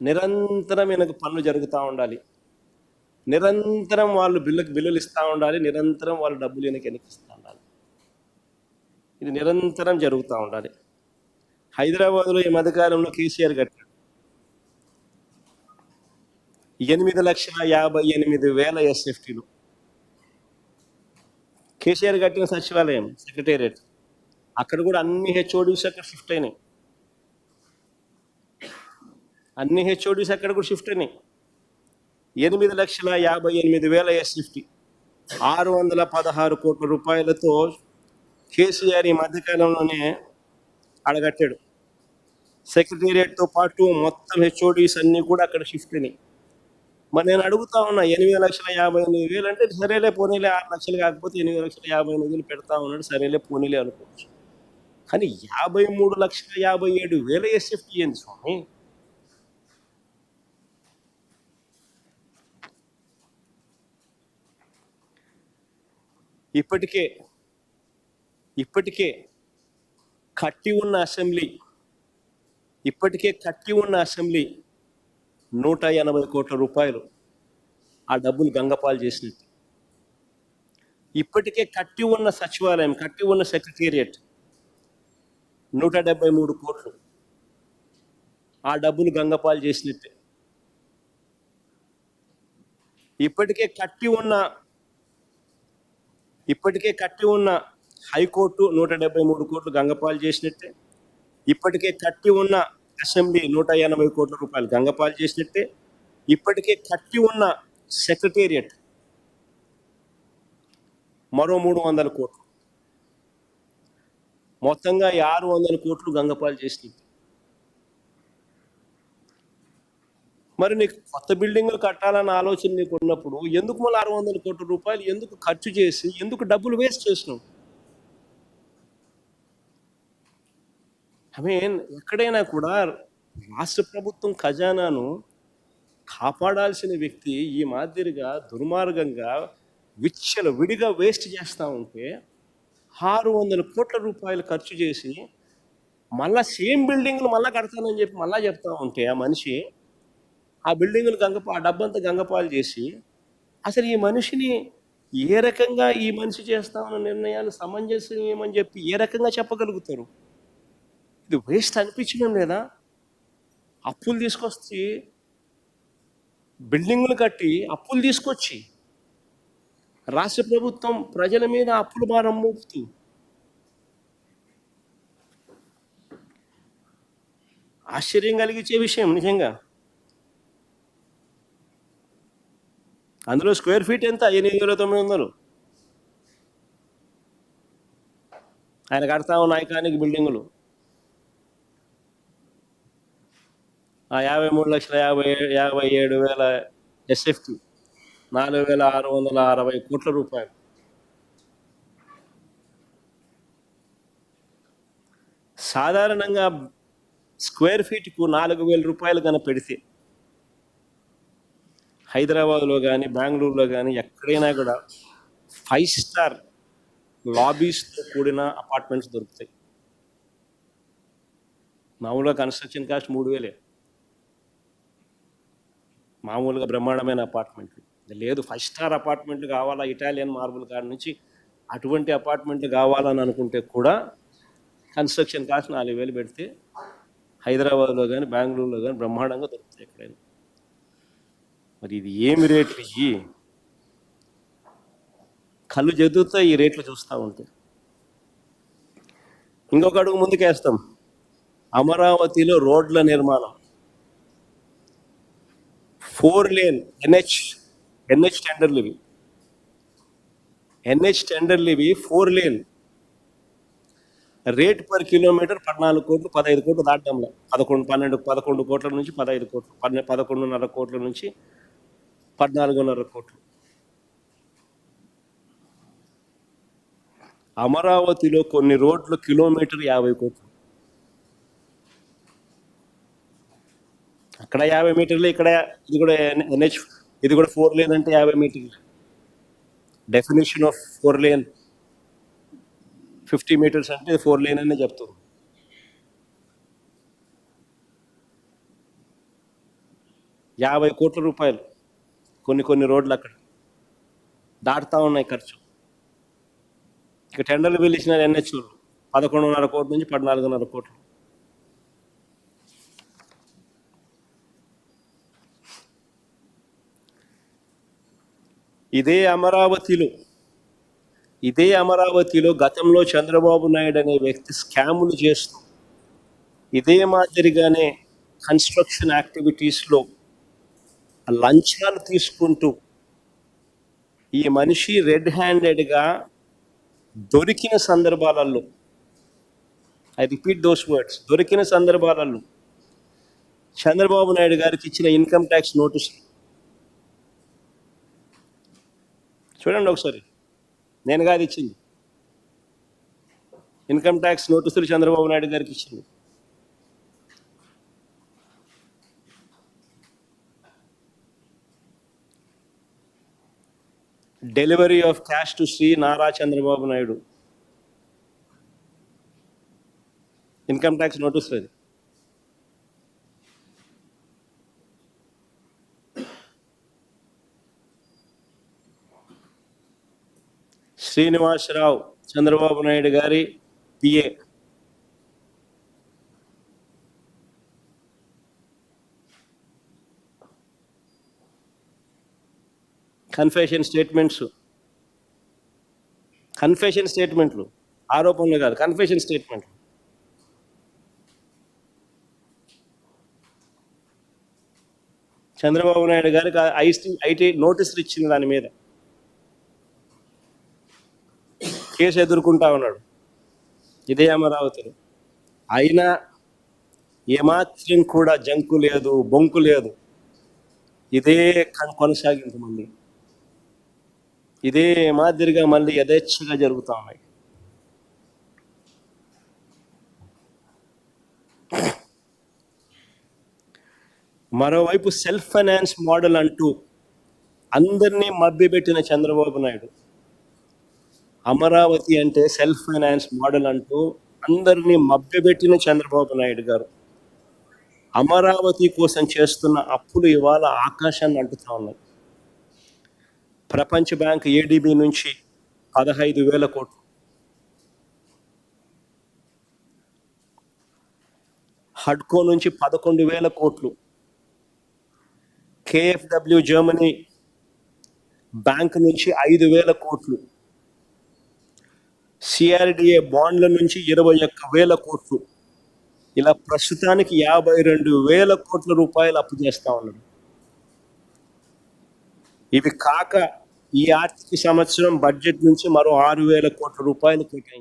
నిరంతరం ఈయనకు పనులు జరుగుతూ ఉండాలి, నిరంతరం వాళ్ళు బిల్లులు ఇస్తూ ఉండాలి, నిరంతరం వాళ్ళు డబ్బులు ఈయనకి వెనక్కిస్తూ ఉండాలి. ఇది నిరంతరం జరుగుతూ ఉండాలి. హైదరాబాద్లో ఈ మధ్యకాలంలో కేసీఆర్ కట్టాడు 8,58,000 SFTలు. కేసీఆర్ కట్టిన సచివాలయం సెక్రటేరియట్, అక్కడ కూడా అన్ని హెచ్ఓడీస్ అక్కడ షిఫ్ట్ అయినాయి. అన్ని హెచ్ఓడీస్ అక్కడ కూడా షిఫ్ట్ అయినాయి. 8,58,000 SFT, 616 కోట్ల రూపాయలతో కేసీఆర్ ఈ మధ్యకాలంలోనే అడగట్టాడు. సెక్రటేరియట్తో పాటు మొత్తం హెచ్ఓడీస్ అన్నీ కూడా అక్కడ షిఫ్ట్ అయినాయి. మరి నేను అడుగుతా ఉన్నా, 8,58,000 అంటే సరేలే పోనీలే, 6 లక్షలు కాకపోతే 8,58,000 పెడతా ఉన్నాడు, సరేలే పోనీలే అనుకోవచ్చు. కానీ 53,57,000 SFT ఏంది స్వామి? ఇప్పటికే కట్టి ఉన్న అసెంబ్లీ 180 కోట్ల రూపాయలు ఆ డబ్బులు గంగపాలు చేసినట్టు. ఇప్పటికే కట్టి ఉన్న సచివాలయం, కట్టి ఉన్న సెక్రటేరియట్ 173 కోట్లు ఆ డబ్బులు గంగపాలు చేసినట్టే. ఇప్పటికే కట్టి ఉన్న హైకోర్టు 173 కోట్లు గంగపాలు చేసినట్టే. ఇప్పటికే కట్టి ఉన్న అసెంబ్లీ 180 కోట్ల రూపాయలు గంగపాలు చేసినట్టే. ఇప్పటికే కట్టి ఉన్న సెక్రటేరియట్ మరో 300 కోట్లు, మొత్తంగా 600 కోట్లు గంగపాలు చేసినట్టు. మరి నీకు కొత్త బిల్డింగులు కట్టాలన్న ఆలోచన నీకు ఉన్నప్పుడు ఎందుకు మళ్ళీ 600 కోట్ల రూపాయలు ఎందుకు ఖర్చు చేసి, ఎందుకు డబ్బులు వేస్ట్ చేసినావు? ఎక్కడైనా కూడా రాష్ట్ర ప్రభుత్వం ఖజానాను కాపాడాల్సిన వ్యక్తి ఈ మాదిరిగా దుర్మార్గంగా విడిగా వేస్ట్ చేస్తూ ఉంటే 600 కోట్ల రూపాయలు ఖర్చు చేసి మళ్ళా సేమ్ బిల్డింగ్లు మళ్ళీ కడతానని చెప్పి మళ్ళా చెప్తా ఉంటే ఆ మనిషి ఆ బిల్డింగులు ఆ డబ్బంతా గంగపాలు చేసి, అసలు ఈ మనిషిని ఏ రకంగా ఈ మనిషి చేస్తా ఉన్న నిర్ణయాలు సమంజసమని చెప్పి ఏ రకంగా చెప్పగలుగుతారు? ఇది వేస్ట్ అనిపించడం లేదా? అప్పులు తీసుకొచ్చి బిల్డింగులు కట్టి అప్పులు తీసుకొచ్చి రాష్ట్ర ప్రభుత్వం ప్రజల మీద అప్పుల భారం మోపుతూ ఆశ్చర్యం కలిగించే విషయం నిజంగా. అందులో స్క్వేర్ ఫీట్ ఎంత? 8,900. ఆయన కడతా ఉన్న ఐకానిక్ బిల్డింగులు ఆ 53,57,000 SFT 4,660 కోట్ల రూపాయలు. సాధారణంగా స్క్వేర్ ఫీట్కు 4,000 రూపాయలు కన్నా పెడితే హైదరాబాద్లో కానీ బెంగళూరులో కానీ ఎక్కడైనా కూడా 5 స్టార్ లాబీస్తో కూడిన అపార్ట్మెంట్స్ దొరుకుతాయి. మామూలుగా కన్స్ట్రక్షన్ కాస్ట్ 3,000, మామూలుగా బ్రహ్మాండమైన అపార్ట్మెంట్లు. లేదు 5 స్టార్ అపార్ట్మెంట్లు కావాలా, ఇటాలియన్ మార్బుల్ కాడ నుంచి అటువంటి అపార్ట్మెంట్లు కావాలని అనుకుంటే కూడా కన్స్ట్రక్షన్ కాస్ట్ 4,000 పెడితే హైదరాబాద్లో కానీ బెంగళూరులో కానీ బ్రహ్మాండంగా దొరుకుతాయి ఎక్కడైనా. మరి ఇది ఏమి రేట్లు? కళ్ళు జదుగుతాయి ఈ రేట్లు చూస్తూ ఉంటే. ఇంకొక అడుగు ముందుకేస్తాం. అమరావతిలో రోడ్ల నిర్మాణం 4 లేన్ NH టెండర్లు ఇవి 4 లేన్. రేట్ పర్ కిలోమీటర్ 14 కోట్లు 15 కోట్లు దాటంలో 11 కోట్ల నుంచి 15 కోట్లు, 11.5 కోట్ల నుంచి 14.5 కోట్లు. అమరావతిలో కొన్ని రోడ్లు కిలోమీటర్ 50 కోట్లు. అక్కడ 50 మీటర్లు, ఇక్కడ ఇది కూడా NH, ఇది కూడా 4 లేన్ అంటే 50 మీటర్లు. డెఫినేషన్ ఆఫ్ 4 లేన్ 50 మీటర్స్ అంటే 4 లేన్ అనే చెప్తారు. 50 కోట్ల రూపాయలు కొన్ని రోడ్లు అక్కడ దాటుతా ఉన్నాయి ఖర్చు. ఇక టెండర్లు పిలిచిన ఎన్హెచ్ఓలు 11.5 కోట్ల నుంచి 14.5 కోట్లు. ఇదే అమరావతిలో గతంలో చంద్రబాబు నాయుడు అనే వ్యక్తి స్కాములు చేస్తూ ఇదే మాదిరిగానే కన్స్ట్రక్షన్ యాక్టివిటీస్లో లంచాలు తీసుకుంటూ ఈ మనిషి రెడ్ హ్యాండెడ్గా దొరికిన సందర్భాలలో, ఐ రిపీట్ దోస్ వర్డ్స్, దొరికిన సందర్భాలలో చంద్రబాబు నాయుడు గారికి ఇచ్చిన ఇన్కమ్ ట్యాక్స్ నోటీస్ చూడండి ఒకసారి. నేను కాదు ఇచ్చింది, ఇన్కమ్ ట్యాక్స్ నోటీసులు చంద్రబాబు నాయుడు గారికి ఇచ్చింది. Delivery of cash to Shri Nara Chandrababu Naidu, income tax నోటీసులు అది. శ్రీనివాసరావు చంద్రబాబు నాయుడు గారి పిఏ, కన్ఫెషన్ స్టేట్మెంట్లు, ఆరోపణలు కాదు, కన్ఫెషన్ స్టేట్మెంట్లు. చంద్రబాబు నాయుడు గారికి ఐటీ నోటీసులు ఇచ్చింది, దాని మీద కేసు ఎదుర్కొంటా ఉన్నాడు ఇదే అమరావతిలో. అయినా ఏమాత్రం కూడా జంకు లేదు, బొంకు లేదు. ఇదే కొనసాగింపు, మళ్ళీ ఇదే మాదిరిగా మళ్ళీ యథేచ్ఛగా జరుగుతూ ఉన్నాయి. మరోవైపు సెల్ఫ్ ఫైనాన్స్ మోడల్ అంటూ అందరినీ మభ్యపెట్టిన చంద్రబాబు నాయుడు, అమరావతి అంటే సెల్ఫ్ ఫైనాన్స్ మోడల్ అంటూ అందరినీ మభ్యపెట్టిన చంద్రబాబు నాయుడు గారు అమరావతి కోసం చేస్తున్న అప్పులు ఇవాళ ఆకాశాన్ని అంటుతా ఉన్నాయి. ప్రపంచ బ్యాంక్ ఏడీబీ నుంచి 15,000 కోట్లు, హడ్కో నుంచి 11,000 కోట్లు, కేఎఫ్డబ్ల్యూ జర్మనీ బ్యాంక్ నుంచి 5,000 కోట్లు, సిఆర్డిఏ బాండ్ల నుంచి 21,000 కోట్లు, ఇలా ప్రస్తుతానికి 52,000 కోట్ల రూపాయలు అప్పు చేస్తా ఉన్నాడు. ఇవి కాక ఈ ఆర్థిక సంవత్సరం బడ్జెట్ నుంచి మరో 6,000 కోట్ల రూపాయలు కేటాయించారు.